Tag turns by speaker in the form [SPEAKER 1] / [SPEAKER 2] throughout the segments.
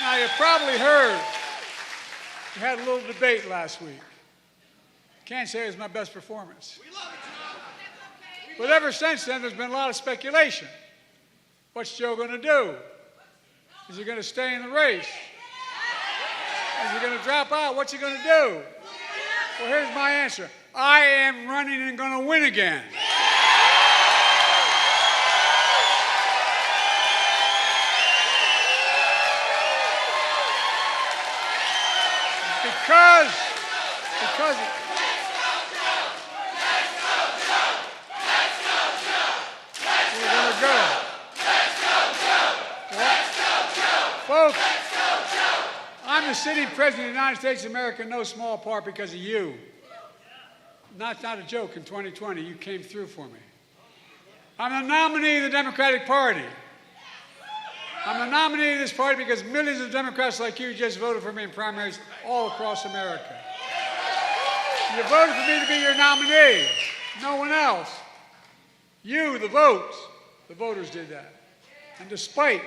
[SPEAKER 1] Now, you probably heard we had a little debate last week. Can't say it was my best performance. But ever since then, there's been a lot of speculation. What's Joe going to do? Is he going to stay in the race? Is he going to drop out? What's he going to do? Well, here's my answer. I am running and going to win again. Because we're going to go. Folks, I'm the sitting president of the United States of America in no small part because of you. Not a joke. In 2020, you came through for me. I'm the nominee of the Democratic Party. I'm the nominee of this party because millions of Democrats like you just voted for me in primaries all across America. You voted for me to be your nominee, no one else. You, the voters did that. And despite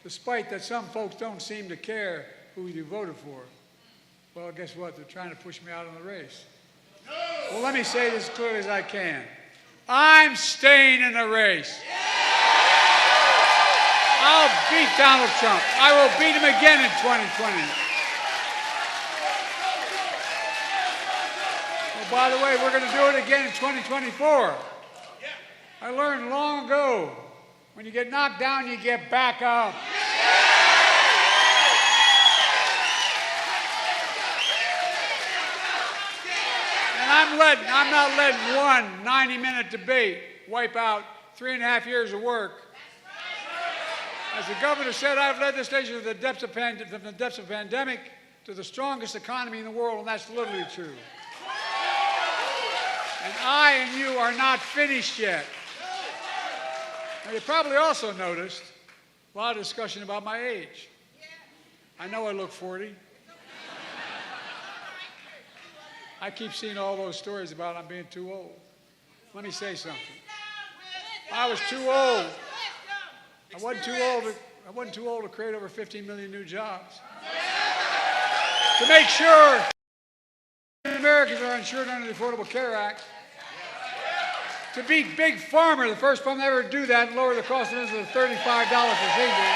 [SPEAKER 1] that some folks don't seem to care who you voted for, well, guess what? They're trying to push me out of the race. Well, let me say this as clearly as I can. I'm staying in the race. I'll beat Donald Trump. I will beat him again in 2020. Well, by the way, we're going to do it again in 2024. I learned long ago, when you get knocked down, you get back up. And I'm not letting one 90-minute debate wipe out 3.5 years of work. As the governor said, I've led this nation from the depths of pandemic to the strongest economy in the world, and that's literally true. And I and you are not finished yet. Now, you probably also noticed a lot of discussion about my age. I know I look 40. I keep seeing all those stories about I'm being too old. Let me say something. I was too old. I wasn't too old to create over 15 million new jobs. To make sure Americans are insured under the Affordable Care Act. To beat Big Pharma, the first one to ever do that, and lower the cost of insulin to $35 procedure.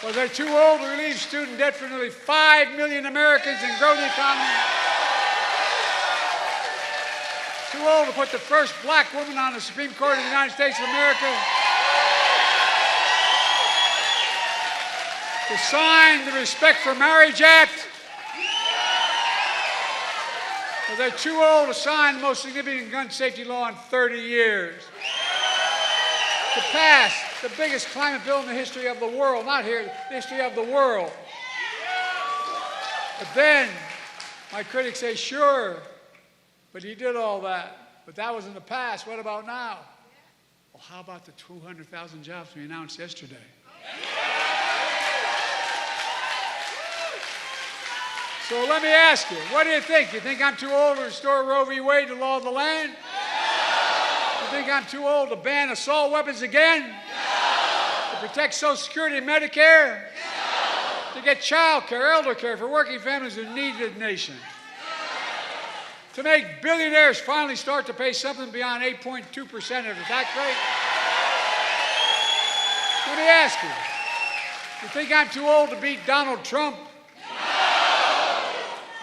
[SPEAKER 1] Was I too old to relieve student debt for nearly 5 million Americans and grow the economy? Too old to put the first black woman on the Supreme Court of the United States of America? To sign the Respect for Marriage Act? Or they're too old to sign the most significant gun safety law in 30 years? To pass the biggest climate bill in the history of the world, not here, the history of the world. But then, my critics say, sure, but he did all that. But that was in the past. What about now? Well, how about the 200,000 jobs we announced yesterday? So let me ask you, what do you think? You think I'm too old to restore Roe v. Wade to law of the land? You think I'm too old to ban assault weapons again? To protect Social Security and Medicare? To get child care, elder care for working families who need the nation? To make billionaires finally start to pay something beyond 8.2% of the tax rate? Let me ask you, you think I'm too old to beat Donald Trump?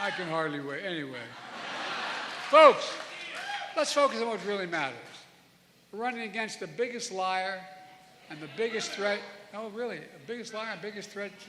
[SPEAKER 1] I can hardly wait. Anyway. Folks, let's focus on what really matters. We're running against the biggest liar and the biggest threat. No, really, the biggest liar and biggest threat to our